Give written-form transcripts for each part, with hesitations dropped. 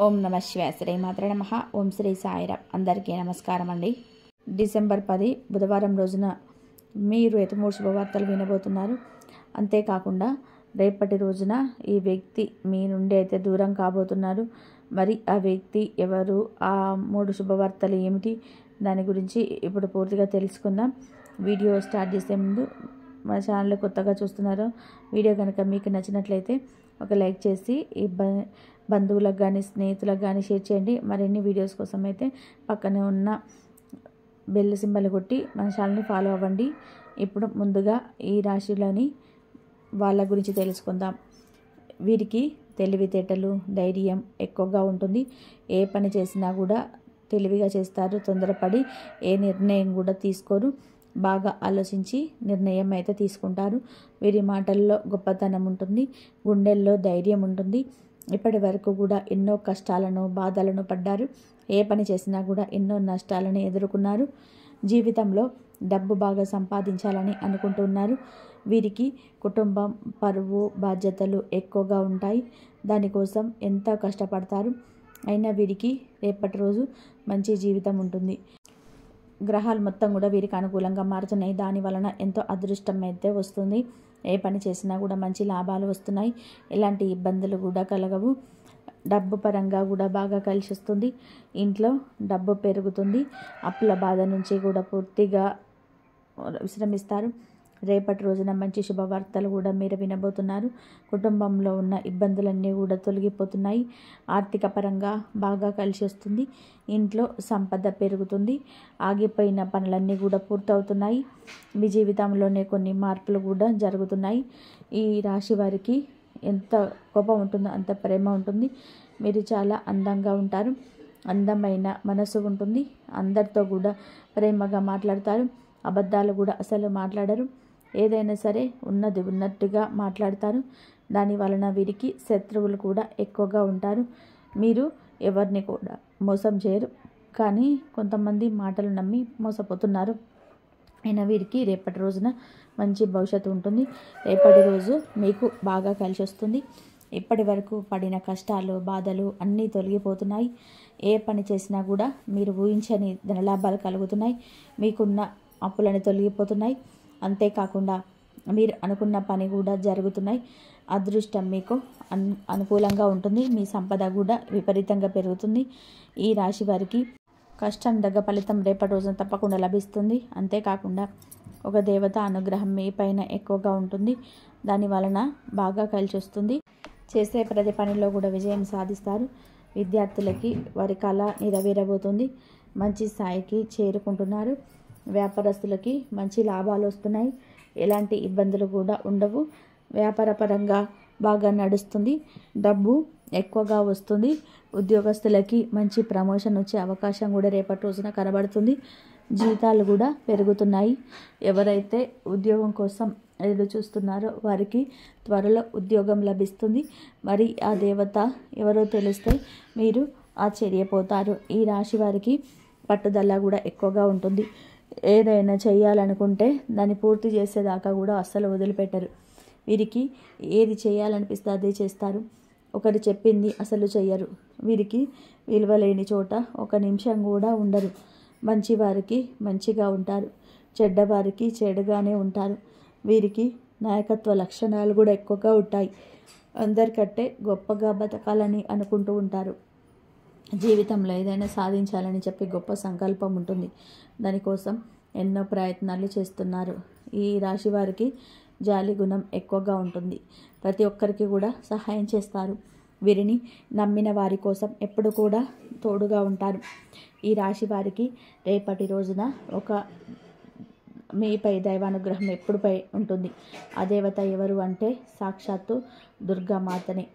ఓం నమ శివాయ. శ్రీ మాత్ర నమః. ఓం శ్రీ సాయిరామ్. అందరికీ నమస్కారం అండి. డిసెంబర్ 10 బుధవారం రోజున మీరు 3 శుభవార్తలు వినబోతున్నారు. అంతేకాకుండా రేపటి రోజున ఈ వ్యక్తి మీ నుండి అయితే దూరం కాబోతున్నారు. మరి ఆ వ్యక్తి ఎవరు, ఆ 3 శుభవార్తలు ఏమిటి, దాని గురించి ఇప్పుడు పూర్తిగా తెలుసుకుందాం. వీడియో స్టార్ట్ చేసే ముందు మన ఛానల్ కొత్తగా చూస్తున్నారో వీడియో కనుక మీకు నచ్చినట్లయితే ఒక లైక్ చేసి ఈ బంధువులకు కానీ స్నేహితులకు కానీ షేర్ చేయండి. మరిన్ని వీడియోస్ కోసం అయితే పక్కనే ఉన్న బెల్ సింబల్ కొట్టి మన ఛానల్ని ఫాలో అవ్వండి. ఇప్పుడు ముందుగా ఈ రాశిలోని వాళ్ళ గురించి తెలుసుకుందాం. వీరికి తెలివితేటలు, ధైర్యం ఎక్కువగా ఉంటుంది. ఏ పని చేసినా కూడా తెలివిగా చేస్తారు. తొందరపడి ఏ నిర్ణయం కూడా తీసుకోరు. బాగా ఆలోచించి నిర్ణయం అయితే తీసుకుంటారు. వీరి మాటల్లో గొప్పతనం ఉంటుంది. గుండెల్లో ధైర్యం ఉంటుంది. ఇప్పటి వరకు కూడా ఎన్నో కష్టాలను, బాధలను పడ్డారు. ఏ పని చేసినా కూడా ఎన్నో నష్టాలను ఎదుర్కొన్నారు. జీవితంలో డబ్బు బాగా సంపాదించాలని అనుకుంటున్నారు. వీరికి కుటుంబం, పరువు, బాధ్యతలు ఎక్కువగా ఉంటాయి. దానికోసం ఎంతో కష్టపడతారు. అయినా వీరికి రేపటి రోజు మంచి జీవితం ఉంటుంది. గ్రహాలు మొత్తం కూడా వీరికి అనుకూలంగా మారుతున్నాయి. దాని వలన ఎంతో అదృష్టం అయితే వస్తుంది. ఏ పని చేసినా కూడా మంచి లాభాలు వస్తున్నాయి. ఎలాంటి ఇబ్బందులు కూడా కలగవు. డబ్బు పరంగా కూడా బాగా కలిసి వస్తుంది. ఇంట్లో డబ్బు పెరుగుతుంది. అప్పుల బాధ నుంచి కూడా పూర్తిగా విశ్రమిస్తారు. రేపటి రోజున మంచి శుభవార్తలు కూడా మీరు వినబోతున్నారు. కుటుంబంలో ఉన్న ఇబ్బందులన్నీ కూడా తొలగిపోతున్నాయి. ఆర్థిక పరంగా బాగా కలిసి వస్తుంది. ఇంట్లో సంపద పెరుగుతుంది. ఆగిపోయిన పనులన్నీ కూడా పూర్తవుతున్నాయి. మీ జీవితంలోనే కొన్ని మార్పులు కూడా జరుగుతున్నాయి. ఈ రాశి వారికి ఎంత కోపం ఉంటుందో అంత ప్రేమ ఉంటుంది. మీరు చాలా అందంగా ఉంటారు. అందమైన మనసు ఉంటుంది. అందరితో కూడా ప్రేమగా మాట్లాడతారు. అబద్ధాలు కూడా అసలు మాట్లాడరు. ఏదైనా సరే ఉన్నది ఉన్నట్టుగా మాట్లాడతారు. దాని వలన వీరికి శత్రువులు కూడా ఎక్కువగా ఉంటారు. మీరు ఎవరిని కూడా మోసం చేయరు. కానీ కొంతమంది మాటలు నమ్మి మోసపోతున్నారు. అయినా వీరికి రేపటి రోజున మంచి భవిష్యత్తు ఉంటుంది. రేపటి రోజు మీకు బాగా కలిసి వస్తుంది. ఇప్పటి వరకు పడిన కష్టాలు, బాధలు అన్నీ తొలగిపోతున్నాయి. ఏ పని చేసినా కూడా మీరు ఊహించని ధనలాభాలు కలుగుతున్నాయి. మీకున్న అప్పులని తొలగిపోతున్నాయి. అంతేకాకుండా మీరు అనుకున్న పని కూడా జరుగుతున్నాయి. అదృష్టం మీకు అనుకూలంగా ఉంటుంది. మీ సంపద కూడా విపరీతంగా పెరుగుతుంది. ఈ రాశి వారికి కష్టం తగ్గ ఫలితం రేపటి రోజున తప్పకుండా లభిస్తుంది. అంతేకాకుండా ఒక దేవత అనుగ్రహం మీ పైన ఎక్కువగా ఉంటుంది. దాని వలన బాగా కలిసి వస్తుంది. చేసే ప్రతి పనిలో కూడా విజయం సాధిస్తారు. విద్యార్థులకి వారి కళ నెరవేరబోతుంది. మంచి స్థాయికి చేరుకుంటున్నారు. వ్యాపారస్తులకి మంచి లాభాలు వస్తున్నాయి. ఎలాంటి ఇబ్బందులు కూడా ఉండవు. వ్యాపార పరంగా బాగా నడుస్తుంది. డబ్బు ఎక్కువగా వస్తుంది. ఉద్యోగస్తులకి మంచి ప్రమోషన్ వచ్చే అవకాశం కూడా రేపటి రోజున కనబడుతుంది. జీతాలు కూడా పెరుగుతున్నాయి. ఎవరైతే ఉద్యోగం కోసం ఎదురు చూస్తున్నారో వారికి త్వరలో ఉద్యోగం లభిస్తుంది. మరి ఆ దేవత ఎవరో తెలిస్తే మీరు ఆశ్చర్యపోతారు. ఈ రాశి వారికి పట్టుదల కూడా ఎక్కువగా ఉంటుంది. ఏదైనా చేయాలనుకుంటే దాన్ని పూర్తి చేసేదాకా కూడా అస్సలు వదిలిపెట్టరు. వీరికి ఏది చేయాలనిపిస్తే అదే చేస్తారు. ఒకరు చెప్పింది అసలు చెయ్యరు. వీరికి విలువ లేని చోట ఒక నిమిషం కూడా ఉండరు. మంచివారికి మంచిగా ఉంటారు. చెడ్డవారికి చెడుగానే ఉంటారు. వీరికి నాయకత్వ లక్షణాలు కూడా ఎక్కువగా ఉంటాయి. అందరికంటే గొప్పగా బతకాలని అనుకుంటూ ఉంటారు. జీవితంలో ఏదైనా సాధించాలని చెప్పి గొప్ప సంకల్పం ఉంటుంది. దానికోసం ఎన్నో ప్రయత్నాలు చేస్తున్నారు. ఈ రాశి వారికి జాలి గుణం ఎక్కువగా ఉంటుంది. ప్రతి ఒక్కరికి కూడా సహాయం చేస్తారు. వీరిని నమ్మిన వారి కోసం ఎప్పుడు కూడా తోడుగా ఉంటారు. ఈ రాశి వారికి రేపటి రోజున ఒక మీపై దైవానుగ్రహం ఎప్పుడుపై ఉంటుంది. ఆ దేవత ఎవరు అంటే సాక్షాత్తు దుర్గామాతనే.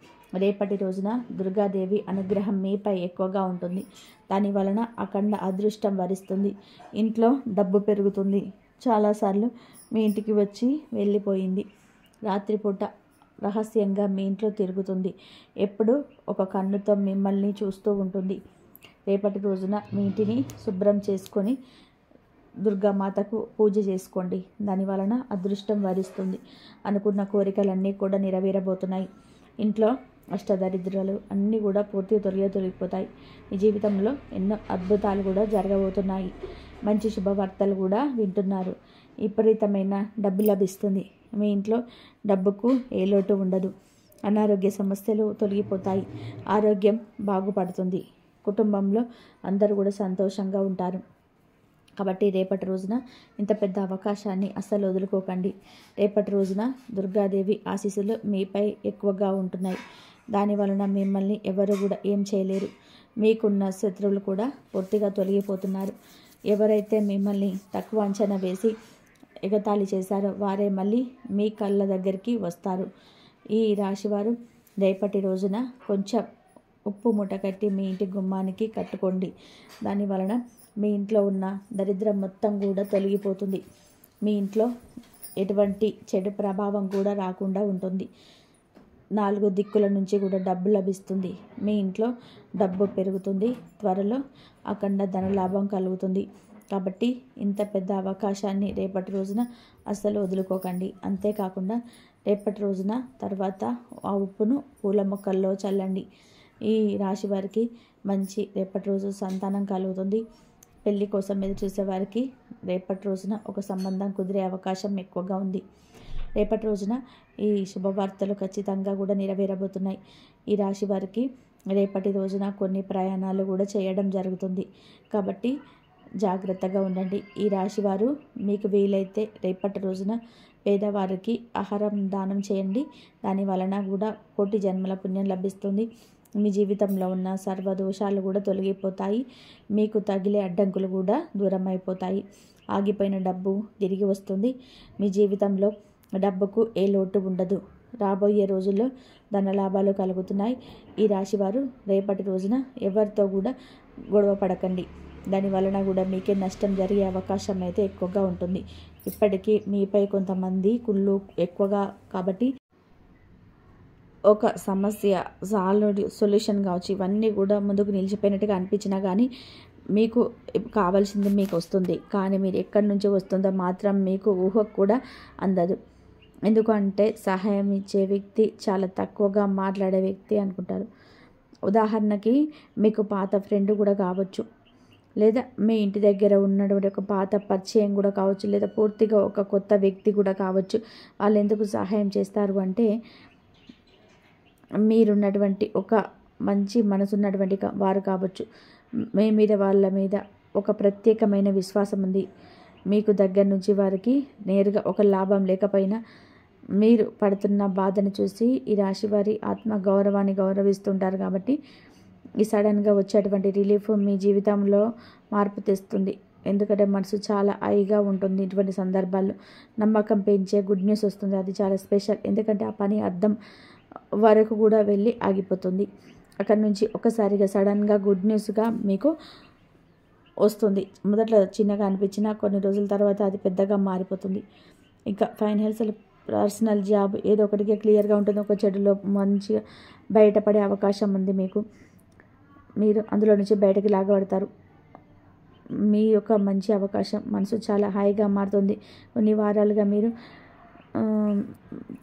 రేపటి రోజున దుర్గాదేవి అనుగ్రహం మీపై ఎక్కువగా ఉంటుంది. దాని వలన అఖండ అదృష్టం వరిస్తుంది. ఇంట్లో డబ్బు పెరుగుతుంది. చాలాసార్లు మీ ఇంటికి వచ్చి వెళ్ళిపోయింది. రాత్రిపూట రహస్యంగా మీ ఇంట్లో తిరుగుతుంది. ఎప్పుడు ఒక కన్నుతో మిమ్మల్ని చూస్తూ ఉంటుంది. రేపటి రోజున మీ ఇంటిని శుభ్రం చేసుకొని దుర్గామాతకు పూజ చేసుకోండి. దాని వలన అదృష్టం వరిస్తుంది. అనుకున్న కోరికలన్నీ కూడా నెరవేరబోతున్నాయి. ఇంట్లో అష్టదరిద్రాలు అన్నీ కూడా పూర్తిగా తొలగిపోతాయి. మీ జీవితంలో ఎన్నో అద్భుతాలు కూడా జరగబోతున్నాయి. మంచి శుభవార్తలు కూడా వింటున్నారు. విపరీతమైన డబ్బు లభిస్తుంది. మీ ఇంట్లో డబ్బుకు ఏ లోటు ఉండదు. అనారోగ్య సమస్యలు తొలగిపోతాయి. ఆరోగ్యం బాగుపడుతుంది. కుటుంబంలో అందరూ కూడా సంతోషంగా ఉంటారు. కాబట్టి రేపటి రోజున ఇంత పెద్ద అవకాశాన్ని అస్సలు వదులుకోకండి. రేపటి రోజున దుర్గాదేవి ఆశీస్సులు మీపై ఎక్కువగా ఉంటున్నాయి. దాని వలన మిమ్మల్ని ఎవరు కూడా ఏం చేయలేరు. మీకున్న శత్రువులు కూడా పూర్తిగా తొలగిపోతున్నారు. ఎవరైతే మిమ్మల్ని తక్కువ అంచనా వేసి ఎగతాళి చేశారో వారే మళ్ళీ మీ కళ్ళ దగ్గరికి వస్తారు. ఈ రాశివారు రేపటి రోజున కొంచెం ఉప్పు మూట కట్టి మీ ఇంటి గుమ్మానికి కట్టుకోండి. దాని వలన మీ ఇంట్లో ఉన్న దరిద్రం మొత్తం కూడా తొలగిపోతుంది. మీ ఇంట్లో ఎటువంటి చెడు ప్రభావం కూడా రాకుండా ఉంటుంది. 4 దిక్కుల నుంచి కూడా డబ్బు లభిస్తుంది. మీ ఇంట్లో డబ్బు పెరుగుతుంది. త్వరలో అఖండ ధనలాభం కలుగుతుంది. కాబట్టి ఇంత పెద్ద అవకాశాన్ని రేపటి రోజున అస్సలు వదులుకోకండి. అంతేకాకుండా రేపటి రోజున తర్వాత ఆ ఉప్పును పూల మొక్కల్లో చల్లండి. ఈ రాశి వారికి మంచి రేపటి రోజు సంతానం కలుగుతుంది. పెళ్లి కోసం ఎదురు చూసే వారికి రేపటి రోజున ఒక సంబంధం కుదిరే అవకాశం ఎక్కువగా ఉంది. రేపటి రోజున ఈ శుభవార్తలు ఖచ్చితంగా కూడా నెరవేరబోతున్నాయి. ఈ రాశి వారికి రేపటి రోజున కొన్ని ప్రయాణాలు కూడా చేయడం జరుగుతుంది. కాబట్టి జాగ్రత్తగా ఉండండి. ఈ రాశివారు మీకు వీలైతే రేపటి రోజున పేదవారికి ఆహారం దానం చేయండి. దాని వలన కూడా కోటి జన్మల పుణ్యం లభిస్తుంది. మీ జీవితంలో ఉన్న సర్వదోషాలు కూడా తొలగిపోతాయి. మీకు తగిలే అడ్డంకులు కూడా దూరం అయిపోతాయి. ఆగిపోయిన డబ్బు తిరిగి వస్తుంది. మీ జీవితంలో డబ్బుకు ఏ లోటు ఉండదు. రాబోయే రోజుల్లో ధనలాభాలు కలుగుతున్నాయి. ఈ రాశివారు రేపటి రోజున ఎవరితో కూడా గొడవ పడకండి. దాని వలన కూడా మీకే నష్టం జరిగే అవకాశం అయితే ఎక్కువగా ఉంటుంది. ఇప్పటికీ మీపై కొంతమంది కుళ్ళు ఎక్కువగా కాబట్టి ఒక సమస్య సొల్యూషన్ కావచ్చు, ఇవన్నీ కూడా ముందుకు నిలిచిపోయినట్టుగా అనిపించినా కానీ మీకు కావాల్సింది మీకు వస్తుంది. కానీ మీరు ఎక్కడి నుంచి వస్తుందో మాత్రం మీకు ఊహకు కూడా అందదు. ఎందుకంటే సహాయం ఇచ్చే వ్యక్తి చాలా తక్కువగా మాట్లాడే వ్యక్తి అనుకుంటారు. ఉదాహరణకి మీకు పాత ఫ్రెండ్ కూడా కావచ్చు, లేదా మీ ఇంటి దగ్గర ఉన్నటువంటి ఒక పాత పరిచయం కూడా కావచ్చు, లేదా పూర్తిగా ఒక కొత్త వ్యక్తి కూడా కావచ్చు. వాళ్ళు ఎందుకు సహాయం చేస్తారు అంటే మీరున్నటువంటి ఒక మంచి మనసున్నటువంటి వారు కావచ్చు. మీ మీద వాళ్ళ మీద ఒక ప్రత్యేకమైన విశ్వాసం ఉంది. మీకు దగ్గర నుంచి వారికి నేరుగా ఒక లాభం లేకపోయినా మీరు పడుతున్న బాధను చూసి ఈ రాశి వారి ఆత్మ గౌరవాన్ని గౌరవిస్తుంటారు. కాబట్టి ఈ సడన్గా వచ్చేటువంటి రిలీఫ్ మీ జీవితంలో మార్పు తెస్తుంది. ఎందుకంటే మనసు చాలా హాయిగా ఉంటుంది. ఇటువంటి సందర్భాల్లో నమ్మకం పెంచే గుడ్ న్యూస్ వస్తుంది. అది చాలా స్పెషల్. ఎందుకంటే ఆ పని అర్థం వరకు కూడా వెళ్ళి ఆగిపోతుంది. అక్కడి నుంచి ఒకసారిగా సడన్గా గుడ్ న్యూస్గా మీకు వస్తుంది. మొదట్లో చిన్నగా అనిపించినా కొన్ని రోజుల తర్వాత అది పెద్దగా మారిపోతుంది. ఇంకా ఫైనాన్షియల్, పర్సనల్, జాబ్ ఏదో ఒకటిగా క్లియర్గా ఉంటుంది. ఒక చెడులో మంచిగా బయటపడే అవకాశం ఉంది మీకు. మీరు అందులో నుంచి బయటకు లాగబడతారు. మీ యొక్క మంచి అవకాశం మనసు చాలా హాయిగా మారుతుంది. కొన్ని వారాలుగా మీరు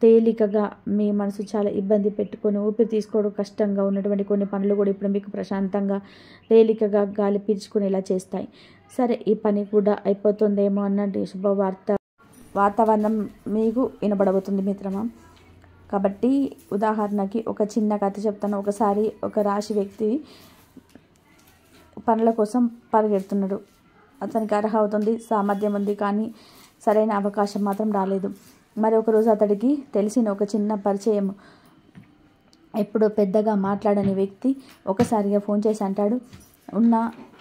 తేలికగా మీ మనసు చాలా ఇబ్బంది పెట్టుకొని ఊపిరి తీసుకోవడం కష్టంగా ఉన్నటువంటి కొన్ని పనులు కూడా ఇప్పుడు మీకు ప్రశాంతంగా తేలికగా గాలి పీల్చుకునేలా చేస్తాయి. సరే, ఈ పని కూడా అయిపోతుందేమో అన్నట్టు వాతావరణం మీకు వినబడబోతుంది మిత్రమా. కాబట్టి ఉదాహరణకి ఒక చిన్న కథ చెప్తాను. ఒకసారి ఒక రాశి వ్యక్తి పనుల కోసం పరిగెడుతున్నాడు. అతనికి అర్హత అవుతుంది, సామర్థ్యం ఉంది, కానీ సరైన అవకాశం మాత్రం రాలేదు. మరి ఒకరోజు అతడికి తెలిసిన ఒక చిన్న పరిచయం, ఎప్పుడు పెద్దగా మాట్లాడని వ్యక్తి ఒకసారిగా ఫోన్ చేసి అంటాడు,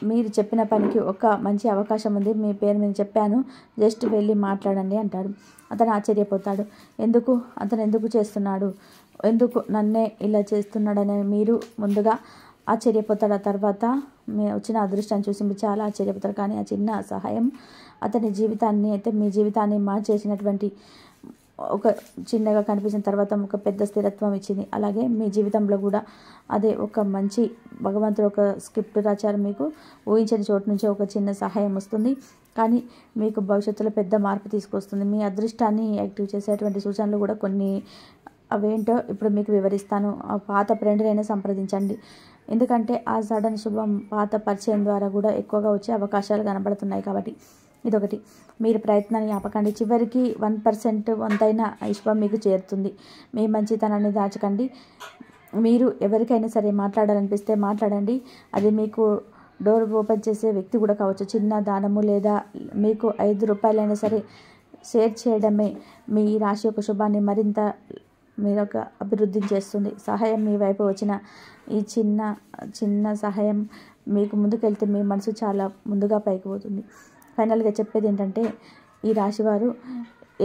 మీరు చెప్పిన పనికి ఒక మంచి అవకాశం ఉంది, మీ పేరు మీద చెప్పాను, జస్ట్ వెళ్ళి మాట్లాడండి అంటాడు. అతను ఆశ్చర్యపోతాడు. అతను ఎందుకు చేస్తున్నాడు, ఎందుకు నన్నే ఇలా చేస్తున్నాడని మీరు ముందుగా ఆశ్చర్యపోతాడు. ఆ తర్వాత వచ్చిన అదృష్టాన్ని చూసి మీరు చాలా ఆశ్చర్యపోతారు. కానీ ఆ చిన్న సహాయం అతని జీవితాన్ని అయితే మీ జీవితాన్ని మార్చేసినటువంటి ఒక చిన్నగా కనిపించిన తర్వాత ఒక పెద్ద స్థిరత్వం ఇచ్చింది. అలాగే మీ జీవితంలో కూడా అదే ఒక మంచి భగవంతుడు ఒక స్క్రిప్ట్ రాచారు. మీకు ఊహించని చోటు నుంచి ఒక చిన్న సహాయం వస్తుంది, కానీ మీకు భవిష్యత్తులో పెద్ద మార్పు తీసుకొస్తుంది. మీ అదృష్టాన్ని యాక్టివ్ చేసేటువంటి సూచనలు కూడా కొన్ని అవేంటో ఇప్పుడు మీకు వివరిస్తాను. ఆ పాత ఫ్రెండ్లైనా సంప్రదించండి. ఎందుకంటే ఆ సడన్ శుభం పాత పరిచయం ద్వారా కూడా ఎక్కువగా వచ్చే అవకాశాలు కనబడుతున్నాయి. కాబట్టి ఇదొకటి. మీరు ప్రయత్నాన్ని ఆపకండి. చివరికి 1% వంతైనా ఈ శుభం మీకు చేరుతుంది. మీ మంచితనాన్ని దాచకండి. మీరు ఎవరికైనా సరే మాట్లాడాలనిపిస్తే మాట్లాడండి. అది మీకు డోర్ ఓపెన్ చేసే వ్యక్తి కూడా కావచ్చు. చిన్న దానము లేదా మీకు 5 రూపాయలైనా సరే షేర్ చేయడమే మీ రాశి యొక్క శుభాన్ని మరింత మీరొక అభివృద్ధి చేస్తుంది. సహాయం మీ వైపు వచ్చిన ఈ చిన్న సహాయం మీకు ముందుకెళ్తే మీ మనసు చాలా ముందుగా పైకి పోతుంది. ఫైనల్గా చెప్పేది ఏంటంటే, ఈ రాశివారు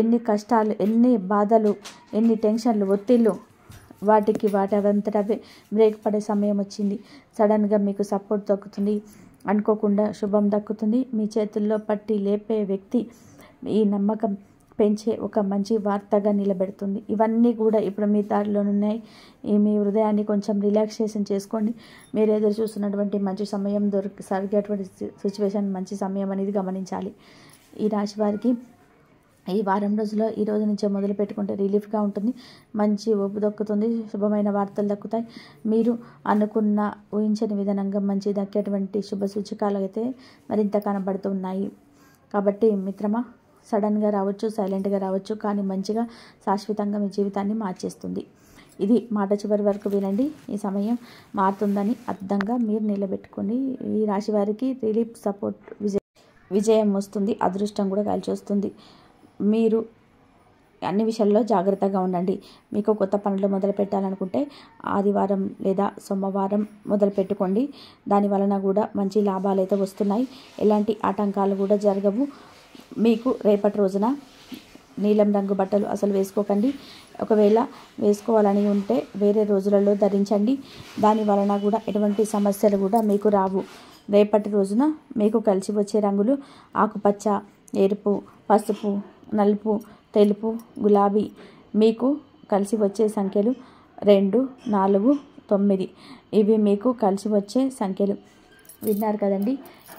ఎన్ని కష్టాలు, ఎన్ని బాధలు, ఎన్ని టెన్షన్లు, ఒత్తిళ్ళు వాటి అవంతటవే బ్రేక్ పడే సమయం వచ్చింది. సడన్గా మీకు సపోర్ట్ దక్కుతుంది. అనుకోకుండా శుభం దక్కుతుంది. మీ చేతుల్లో పట్టి లేపే వ్యక్తి ఈ నమ్మకం పెంచే ఒక మంచి వార్తగా నిలబెడుతుంది. ఇవన్నీ కూడా ఇప్పుడు మీ దారిలోనున్నాయి. మీ హృదయాన్ని కొంచెం రిలాక్సేషన్ చేసుకోండి. మీరు ఎదురు చూస్తున్నటువంటి మంచి సమయం జరిగేటువంటి సిచ్యువేషన్ మంచి సమయం అనేది గమనించాలి. ఈ రాశి వారికి ఈ వారం రోజుల్లో ఈ రోజు నుంచే మొదలు పెట్టుకుంటే రిలీఫ్గా ఉంటుంది. మంచి ఊపు దక్కుతుంది. శుభమైన వార్తలు దక్కుతాయి. మీరు అనుకున్న ఊహించని విధానంగా మంచి దక్కేటువంటి శుభ సూచకాలు అయితే మరింత కనబడుతున్నాయి. కాబట్టి మిత్రమా, సడన్గా రావచ్చు, సైలెంట్గా రావచ్చు, కానీ మంచిగా శాశ్వతంగా మీ జీవితాన్ని మార్చేస్తుంది. ఇది మాట చివరి వరకు వినండి. ఈ సమయం మారుతుందని అర్థంగా మీరు నిలబెట్టుకోండి. ఈ రాశి వారికి రిలీఫ్, సపోర్ట్, విజయం వస్తుంది. అదృష్టం కూడా కలిసి వస్తుంది. మీరు అన్ని విషయాల్లో జాగ్రత్తగా ఉండండి. మీకు కొత్త పనులు మొదలు పెట్టాలనుకుంటే ఆదివారం లేదా సోమవారం మొదలు పెట్టుకోండి. దాని వలన కూడా మంచి లాభాలు అయితే వస్తున్నాయి. ఎలాంటి ఆటంకాలు కూడా జరగవు. మీకు రేపటి రోజున నీలం రంగు బట్టలు అసలు వేసుకోకండి. ఒకవేళ వేసుకోవాలని ఉంటే వేరే రోజులలో ధరించండి. దాని వలన కూడా ఎటువంటి సమస్యలు కూడా మీకు రావు. రేపటి రోజున మీకు కలిసి వచ్చే రంగులు ఆకుపచ్చ, ఎరుపు, పసుపు, నలుపు, తెలుపు, గులాబీ. మీకు కలిసి వచ్చే సంఖ్యలు 2, 4, 9. ఇవి మీకు కలిసి వచ్చే సంఖ్యలు. విన్నారు కదండి,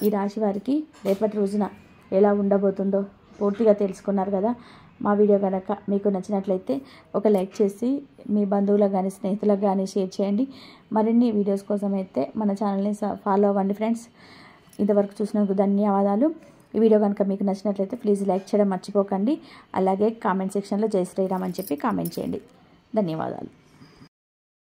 ఈ రాశి వారికి రేపటి రోజున ఎలా ఉండబోతుందో పూర్తిగా తెలుసుకున్నారు కదా. మా వీడియో కనుక మీకు నచ్చినట్లయితే ఒక లైక్ చేసి మీ బంధువులకు కానీ స్నేహితులకు కానీ షేర్ చేయండి. మరిన్ని వీడియోస్ కోసం అయితే మన ఛానల్ని ఫాలో అవ్వండి ఫ్రెండ్స్. ఇంతవరకు చూసినందుకు ధన్యవాదాలు. ఈ వీడియో కనుక మీకు నచ్చినట్లయితే ప్లీజ్ లైక్ చేయడం మర్చిపోకండి. అలాగే కామెంట్ సెక్షన్లో జై శ్రీరామ్ అని చెప్పి కామెంట్ చేయండి. ధన్యవాదాలు.